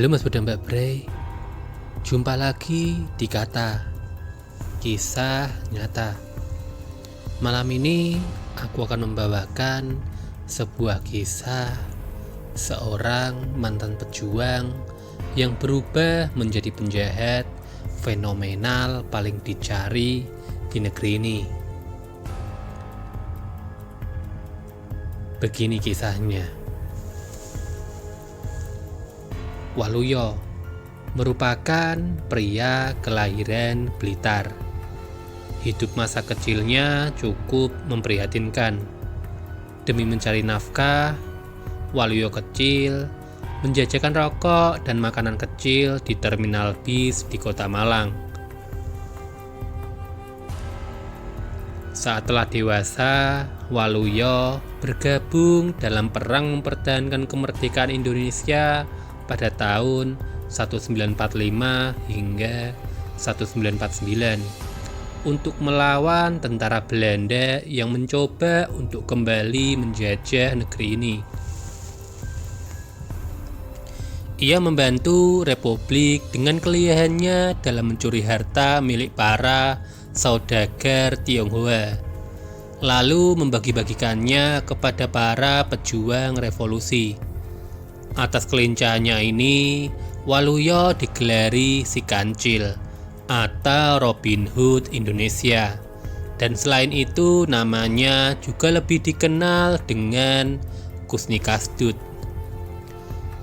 Halo Mas Budha Mbak Bray, jumpa lagi di Kata Kisah Nyata. Malam ini aku akan membawakan sebuah kisah seorang mantan pejuang yang berubah menjadi penjahat fenomenal paling dicari di negeri ini. Begini kisahnya. Waluyo merupakan pria kelahiran Blitar. Hidup masa kecilnya cukup memprihatinkan. Demi mencari nafkah, Waluyo kecil menjajakan rokok dan makanan kecil di terminal bis di Kota Malang. Saat telah dewasa, Waluyo bergabung dalam perang mempertahankan kemerdekaan Indonesia pada tahun 1945 hingga 1949 untuk melawan tentara Belanda yang mencoba untuk kembali menjajah negeri ini. Ia membantu Republik dengan kelihayannya dalam mencuri harta milik para saudagar Tionghoa, lalu membagi-bagikannya kepada para pejuang revolusi. Atas kelincahannya ini, Waluyo digelari si Kancil atau Robin Hood Indonesia. Dan selain itu namanya juga lebih dikenal dengan Kusni Kasdut.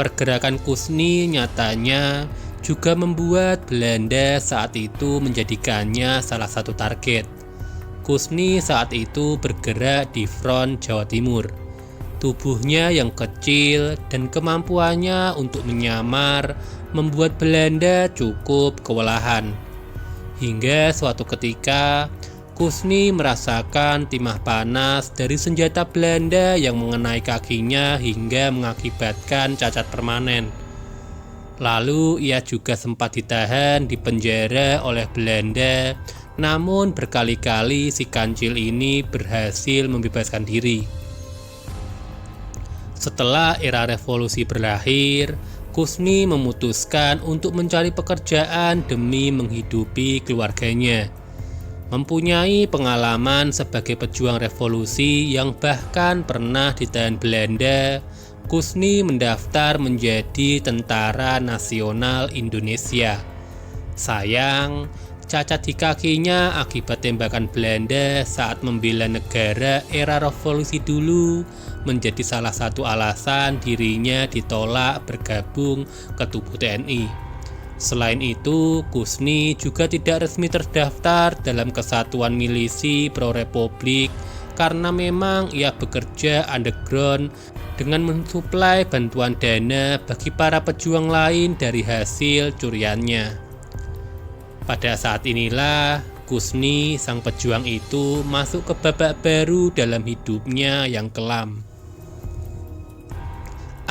Pergerakan Kusni nyatanya juga membuat Belanda saat itu menjadikannya salah satu target. Kusni saat itu bergerak di front Jawa Timur. Tubuhnya yang kecil dan kemampuannya untuk menyamar membuat Belanda cukup kewalahan. Hingga suatu ketika, Kusni merasakan timah panas dari senjata Belanda yang mengenai kakinya hingga mengakibatkan cacat permanen. Lalu ia juga sempat ditahan di penjara oleh Belanda, namun berkali-kali si Kancil ini berhasil membebaskan diri. Setelah era revolusi berakhir, Kusni memutuskan untuk mencari pekerjaan demi menghidupi keluarganya. Mempunyai pengalaman sebagai pejuang revolusi yang bahkan pernah ditahan Belanda, Kusni mendaftar menjadi Tentara Nasional Indonesia. Sayang, cacat di kakinya akibat tembakan Belanda saat membela negara era revolusi dulu menjadi salah satu alasan dirinya ditolak bergabung ke tubuh TNI. Selain itu, Kusni juga tidak resmi terdaftar dalam Kesatuan Milisi Pro-Republik karena memang ia bekerja underground dengan mensuplai bantuan dana bagi para pejuang lain dari hasil curiannya. Pada saat inilah Kusni, sang pejuang itu, masuk ke babak baru dalam hidupnya yang kelam.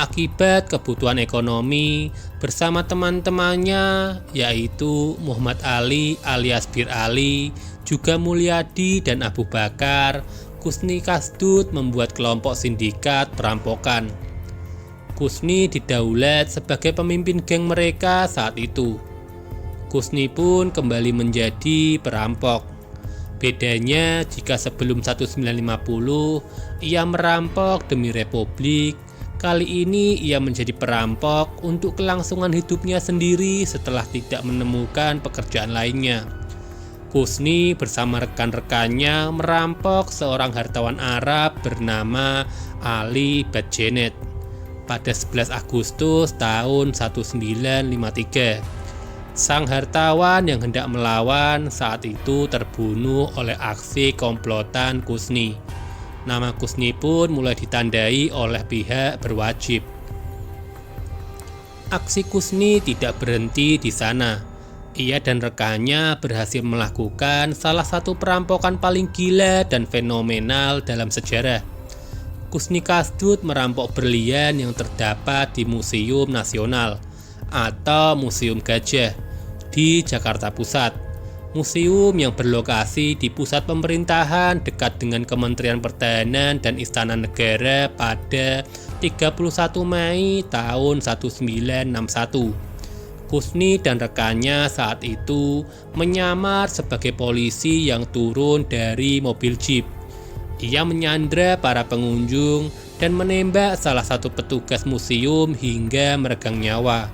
Akibat kebutuhan ekonomi, bersama teman-temannya yaitu Muhammad Ali alias Bir Ali, juga Mulyadi dan Abu Bakar, Kusni Kasdut membuat kelompok sindikat perampokan. Kusni didaulat sebagai pemimpin geng mereka saat itu. Kusni pun kembali menjadi perampok. Bedanya jika sebelum 1950 ia merampok demi Republik, kali ini ia menjadi perampok untuk kelangsungan hidupnya sendiri setelah tidak menemukan pekerjaan lainnya. Kusni bersama rekan-rekannya merampok seorang hartawan Arab bernama Ali Badjanet pada 11 Agustus tahun 1953. Sang hartawan yang hendak melawan saat itu terbunuh oleh aksi komplotan Kusni. Nama Kusni pun mulai ditandai oleh pihak berwajib. Aksi Kusni tidak berhenti di sana. Ia dan rekannya berhasil melakukan salah satu perampokan paling gila dan fenomenal dalam sejarah. Kusni Kasdut merampok berlian yang terdapat di Museum Nasional atau Museum Gajah di Jakarta Pusat. Museum yang berlokasi di pusat pemerintahan dekat dengan Kementerian Pertahanan dan Istana Negara pada 31 Mei tahun 1961. Kusni dan rekannya saat itu menyamar sebagai polisi yang turun dari mobil jeep. Ia menyandra para pengunjung dan menembak salah satu petugas museum hingga meregang nyawa.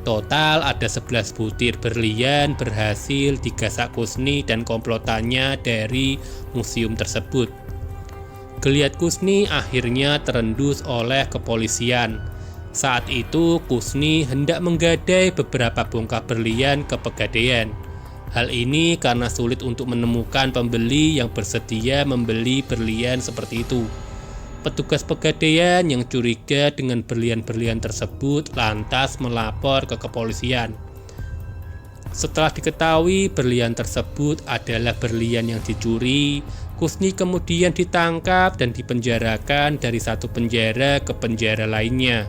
Total ada 11 butir berlian berhasil digasak Kusni dan komplotannya dari museum tersebut. Geliat Kusni akhirnya terendus oleh kepolisian. Saat itu Kusni hendak menggadai beberapa bongkah berlian ke Pegadaian. Hal ini karena sulit untuk menemukan pembeli yang bersedia membeli berlian seperti itu. Petugas Pegadaian yang curiga dengan berlian-berlian tersebut lantas melapor ke kepolisian. Setelah diketahui berlian tersebut adalah berlian yang dicuri, Kusni kemudian ditangkap dan dipenjarakan dari satu penjara ke penjara lainnya.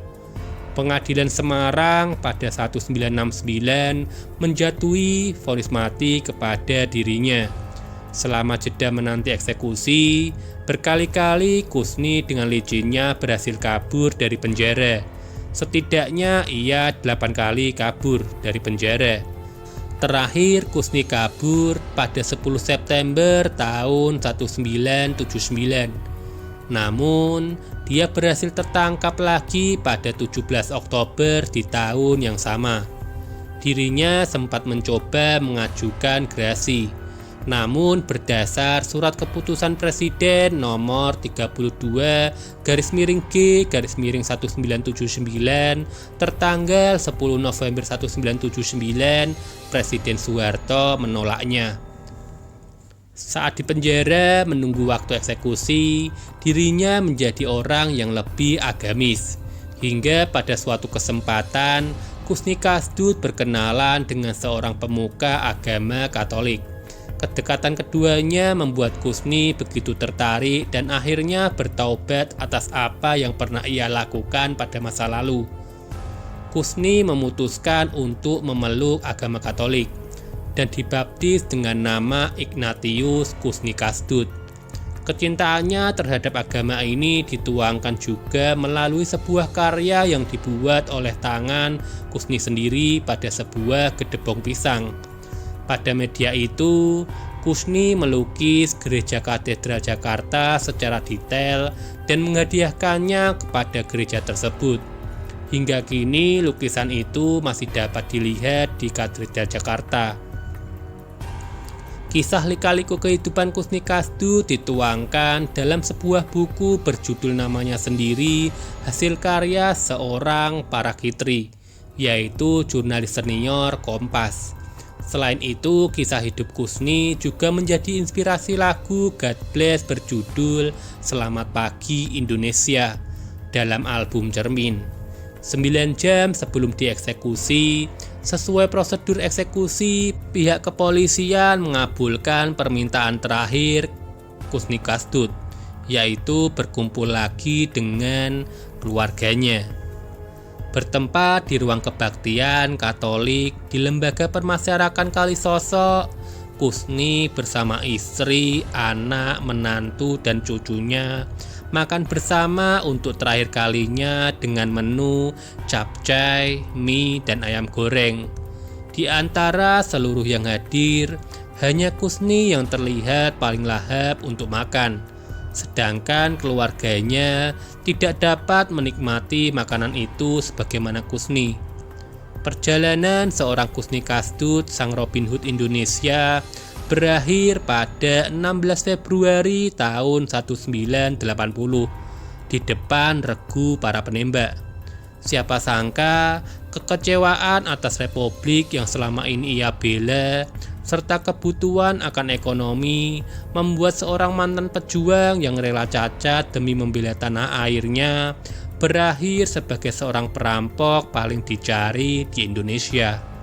Pengadilan Semarang pada 1969 menjatuhi vonis mati kepada dirinya. Selama jeda menanti eksekusi, berkali-kali Kusni dengan licinnya berhasil kabur dari penjara. Setidaknya ia 8 kali kabur dari penjara. Terakhir Kusni kabur pada 10 September tahun 1979. Namun, dia berhasil tertangkap lagi pada 17 Oktober di tahun yang sama. Dirinya sempat mencoba mengajukan gerasi. Namun berdasar surat keputusan Presiden nomor 32/G/1979 tertanggal 10 November 1979, Presiden Soeharto menolaknya. Saat di penjara menunggu waktu eksekusi, dirinya menjadi orang yang lebih agamis. Hingga pada suatu kesempatan, Kusni Kasdut berkenalan dengan seorang pemuka agama Katolik. Kedekatan keduanya membuat Kusni begitu tertarik dan akhirnya bertaubat atas apa yang pernah ia lakukan pada masa lalu. Kusni memutuskan untuk memeluk agama Katolik dan dibaptis dengan nama Ignatius Kusni Kasdut. Kecintaannya terhadap agama ini dituangkan juga melalui sebuah karya yang dibuat oleh tangan Kusni sendiri pada sebuah gedebong pisang. Pada media itu, Kusni melukis gereja katedral Jakarta secara detail dan menghadiahkannya kepada gereja tersebut. Hingga kini lukisan itu masih dapat dilihat di Katedral Jakarta. Kisah lika-liku kehidupan Kusni Kasdut dituangkan dalam sebuah buku berjudul namanya sendiri, hasil karya seorang parakitri, yaitu jurnalis senior Kompas. Selain itu, kisah hidup Kusni juga menjadi inspirasi lagu God Bless berjudul Selamat Pagi Indonesia dalam album Cermin. 9 jam sebelum dieksekusi, sesuai prosedur eksekusi, pihak kepolisian mengabulkan permintaan terakhir Kusni Kasdut, yaitu berkumpul lagi dengan keluarganya. Bertempat di ruang kebaktian Katolik di Lembaga Permasyarakatan Kalisosok, Kusni bersama istri, anak, menantu, dan cucunya makan bersama untuk terakhir kalinya dengan menu capcay, mie, dan ayam goreng. Di antara seluruh yang hadir, hanya Kusni yang terlihat paling lahap untuk makan, sedangkan keluarganya tidak dapat menikmati makanan itu sebagaimana Kusni. Perjalanan seorang Kusni Kasdut, sang Robin Hood Indonesia, berakhir pada 16 Februari tahun 1980 di depan regu para penembak. Siapa sangka kekecewaan atas republik yang selama ini ia bela serta kebutuhan akan ekonomi membuat seorang mantan pejuang yang rela cacat demi membela tanah airnya berakhir sebagai seorang perampok paling dicari di Indonesia.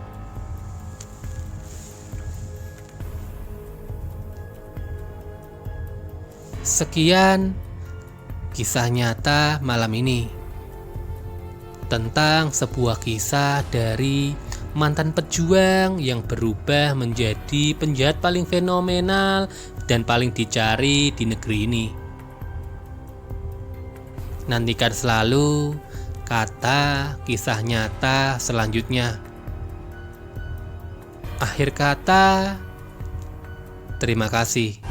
Sekian kisah nyata malam ini tentang sebuah kisah dari mantan pejuang yang berubah menjadi penjahat paling fenomenal dan paling dicari di negeri ini. Nantikan selalu kata kisah nyata selanjutnya. Akhir kata, terima kasih.